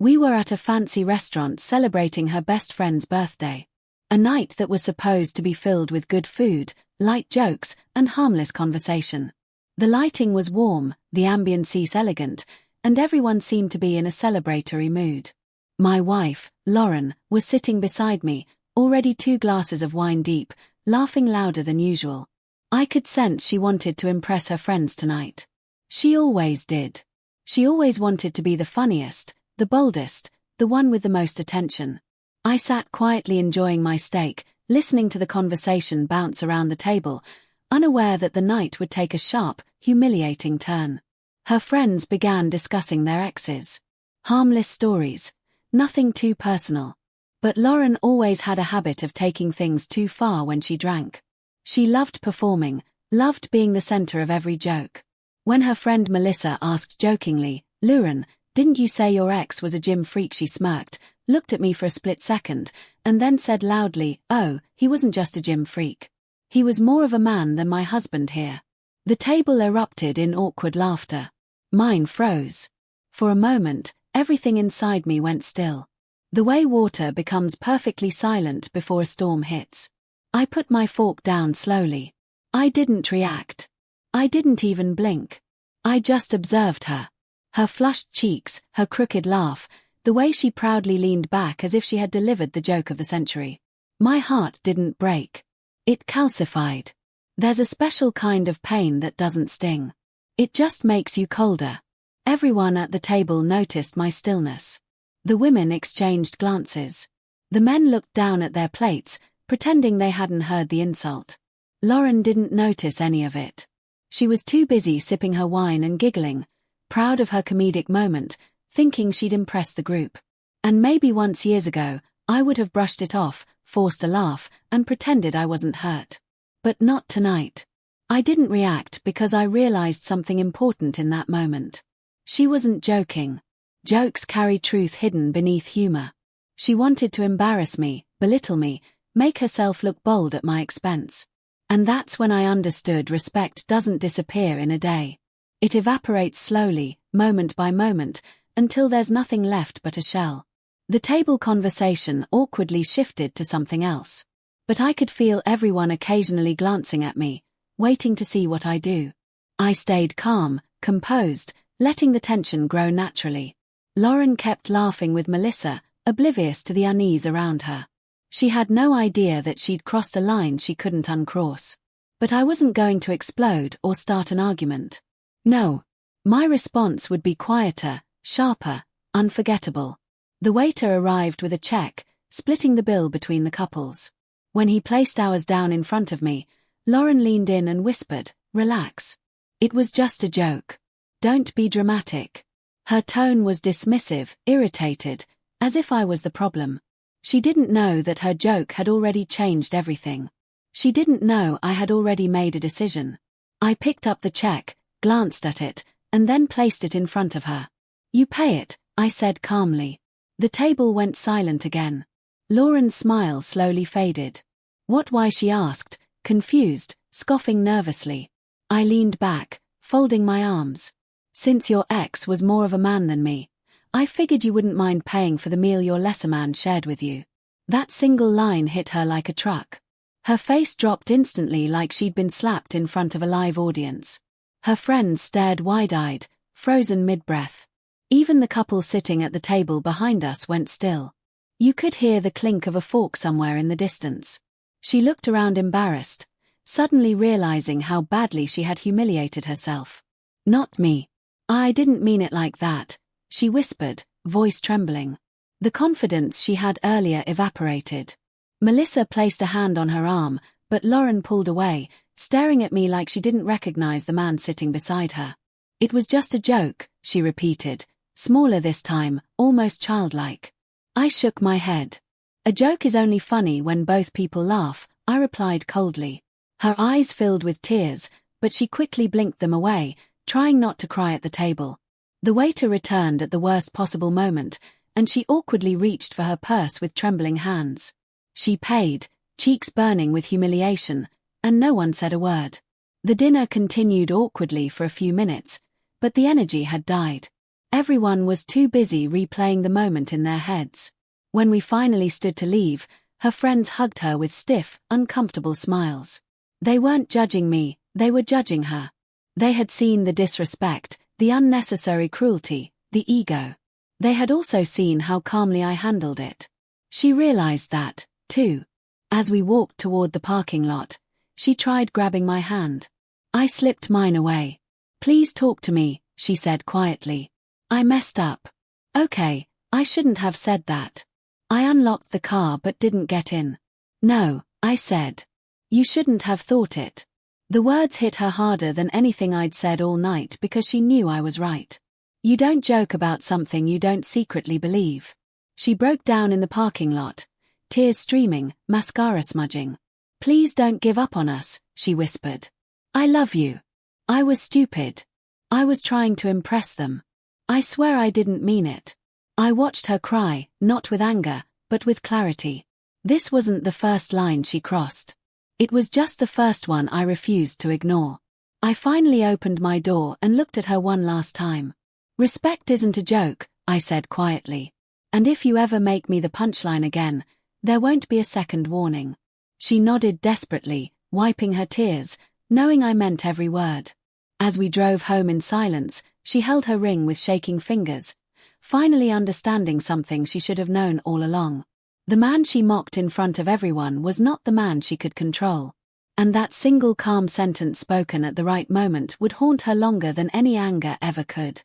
We were at a fancy restaurant celebrating her best friend's birthday. A night that was supposed to be filled with good food, light jokes, and harmless conversation. The lighting was warm, the ambience elegant, and everyone seemed to be in a celebratory mood. My wife, Lauren, was sitting beside me, already 2 glasses of wine deep, laughing louder than usual. I could sense she wanted to impress her friends tonight. She always did. She always wanted to be the funniest, the boldest, the one with the most attention. I sat quietly enjoying my steak, listening to the conversation bounce around the table, unaware that the night would take a sharp, humiliating turn. Her friends began discussing their exes. Harmless stories. Nothing too personal. But Lauren always had a habit of taking things too far when she drank. She loved performing, loved being the center of every joke. When her friend Melissa asked jokingly, "Lauren, didn't you say your ex was a gym freak?" she smirked, looked at me for a split second, and then said loudly, "Oh, he wasn't just a gym freak. He was more of a man than my husband here." The table erupted in awkward laughter. Mine froze. For a moment, everything inside me went still. The way water becomes perfectly silent before a storm hits. I put my fork down slowly. I didn't react. I didn't even blink. I just observed her. Her flushed cheeks, her crooked laugh, the way she proudly leaned back as if she had delivered the joke of the century. My heart didn't break. It calcified. There's a special kind of pain that doesn't sting. It just makes you colder. Everyone at the table noticed my stillness. The women exchanged glances. The men looked down at their plates, pretending they hadn't heard the insult. Lauren didn't notice any of it. She was too busy sipping her wine and giggling, proud of her comedic moment, thinking she'd impressed the group. And maybe once years ago, I would have brushed it off, forced a laugh, and pretended I wasn't hurt. But not tonight. I didn't react because I realized something important in that moment. She wasn't joking. Jokes carry truth hidden beneath humor. She wanted to embarrass me, belittle me, make herself look bold at my expense. And that's when I understood respect doesn't disappear in a day. It evaporates slowly, moment by moment, until there's nothing left but a shell. The table conversation awkwardly shifted to something else. But I could feel everyone occasionally glancing at me, waiting to see what I do. I stayed calm, composed, letting the tension grow naturally. Lauren kept laughing with Melissa, oblivious to the unease around her. She had no idea that she'd crossed a line she couldn't uncross. But I wasn't going to explode or start an argument. No. My response would be quieter, sharper, unforgettable. The waiter arrived with a check, splitting the bill between the couples. When he placed ours down in front of me, Lauren leaned in and whispered, "Relax. It was just a joke. Don't be dramatic." Her tone was dismissive, irritated, as if I was the problem. She didn't know that her joke had already changed everything. She didn't know I had already made a decision. I picked up the check, glanced at it, and then placed it in front of her. "You pay it," I said calmly. The table went silent again. Lauren's smile slowly faded. "What? Why?" she asked, confused, scoffing nervously. I leaned back, folding my arms. "Since your ex was more of a man than me, I figured you wouldn't mind paying for the meal your lesser man shared with you." That single line hit her like a truck. Her face dropped instantly like she'd been slapped in front of a live audience. Her friends stared wide-eyed, frozen mid-breath. Even the couple sitting at the table behind us went still. You could hear the clink of a fork somewhere in the distance. She looked around embarrassed, suddenly realizing how badly she had humiliated herself. "Not me. I didn't mean it like that," she whispered, voice trembling. The confidence she had earlier evaporated. Melissa placed a hand on her arm, but Lauren pulled away, staring at me like she didn't recognize the man sitting beside her. "It was just a joke," she repeated, smaller this time, almost childlike. I shook my head. "A joke is only funny when both people laugh," I replied coldly. Her eyes filled with tears, but she quickly blinked them away, trying not to cry at the table. The waiter returned at the worst possible moment, and she awkwardly reached for her purse with trembling hands. She paid, cheeks burning with humiliation, and no one said a word. The dinner continued awkwardly for a few minutes, but the energy had died. Everyone was too busy replaying the moment in their heads. When we finally stood to leave, her friends hugged her with stiff, uncomfortable smiles. They weren't judging me, they were judging her. They had seen the disrespect, the unnecessary cruelty, the ego. They had also seen how calmly I handled it. She realized that, too. As we walked toward the parking lot, she tried grabbing my hand. I slipped mine away. "Please talk to me," she said quietly. "I messed up." "Okay, I shouldn't have said that." I unlocked the car but didn't get in. "No," I said. "You shouldn't have thought it." The words hit her harder than anything I'd said all night because she knew I was right. You don't joke about something you don't secretly believe. She broke down in the parking lot, tears streaming, mascara smudging. "Please don't give up on us," she whispered. "I love you." I was stupid. I was trying to impress them. I swear I didn't mean it. I watched her cry, not with anger, but with clarity. This wasn't the first line she crossed. It was just the first one I refused to ignore. I finally opened my door and looked at her one last time. "Respect isn't a joke," I said quietly. "And if you ever make me the punchline again, there won't be a second warning." She nodded desperately, wiping her tears, knowing I meant every word. As we drove home in silence, she held her ring with shaking fingers, finally understanding something she should have known all along. The man she mocked in front of everyone was not the man she could control. And that single calm sentence spoken at the right moment would haunt her longer than any anger ever could.